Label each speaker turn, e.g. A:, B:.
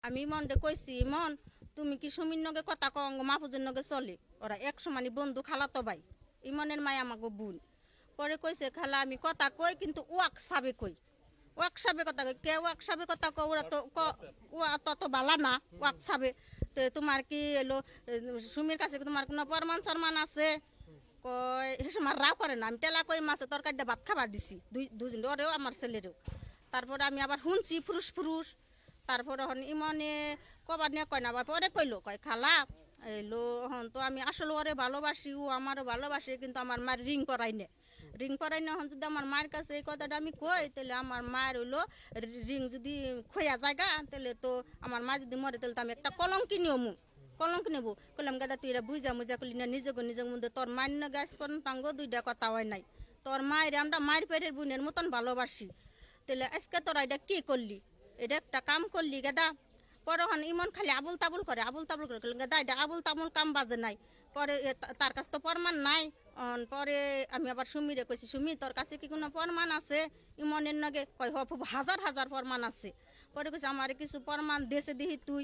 A: আমি ইমনরে কইছি, ইমন তুমি কি সুমির নগে কথা কও, মাহফুজের নগে চলে, ওরা এক সমানি বন্ধু, খালাতো ভাই। ইমনের মায় আমাকে বোন। পরে কইছে খালা আমি কথা কই কিন্তু ওয়াক সাবে কই, ওয়াক সাবে কথা কই। কে ওয়াক সাবে কথা কও, ওরা তো ওয়া তত বালা না ওয়াক সাবে। তো তোমার কি এলো সুমির কাছে তোমার কোনো প্রমাণ সরমান আছে? কয় হেসে মার রাও করে না। আমি টেলা কই মাছে তরকারিটা ভাত খাবার দিছি দুজন, ওরেও আমার ছেলেরেও। তারপরে আমি আবার শুনছি ফুরুস ফুরুস। তারপরে হন ইমনে কবার নিয়ে কয় না, আবার পরে কইলো কয় খালা এলো হন তো আমি আসলে ওরে ভালোবাসি, ও আমারও ভালোবাসে, কিন্তু আমার মার রিং পরাই নে, রিং পরাই না। হন যদি আমার মায়ের কাছে এই কথাটা আমি কই, তাহলে আমার মায়ের হইলো রিং যদি খোয়া জায়গা, তাহলে তো আমার মা যদি মরে, তাহলে তো আমি একটা কলঙ্কি নিয়মু, কলঙ্কি নেবো। কইলাম গাদা তুই এরা বুঝা মুজা করলি না, নিজের মধ্যে তোর মান্য গাছ করেন পাঙ্গ দুইটা কথা হয় নাই। তোর মায়ের আমরা মায়ের পেটের বোনের মতন ভালোবাসি, তাহলে আজকে তোরা এটা কি করলি, এটা একটা কাম করলি গাদা। পরে হন ইমন খালি আবুল তাবুল করে, আবুল তাবুল করে গাদা, এটা আবুল তাবুল কাম বাজে নাই। পরে তার কাছে তো প্রমাণ নাই। পরে আমি আবার সুমিরে কইছি, সুমি তোর কাছে কি কোনো প্রমাণ আছে ইমনের নগে? কয় হ হাজার হাজার প্রমাণ আছে। পরে কইছে আমার কিছু প্রমাণ দেশে দিহি তুই।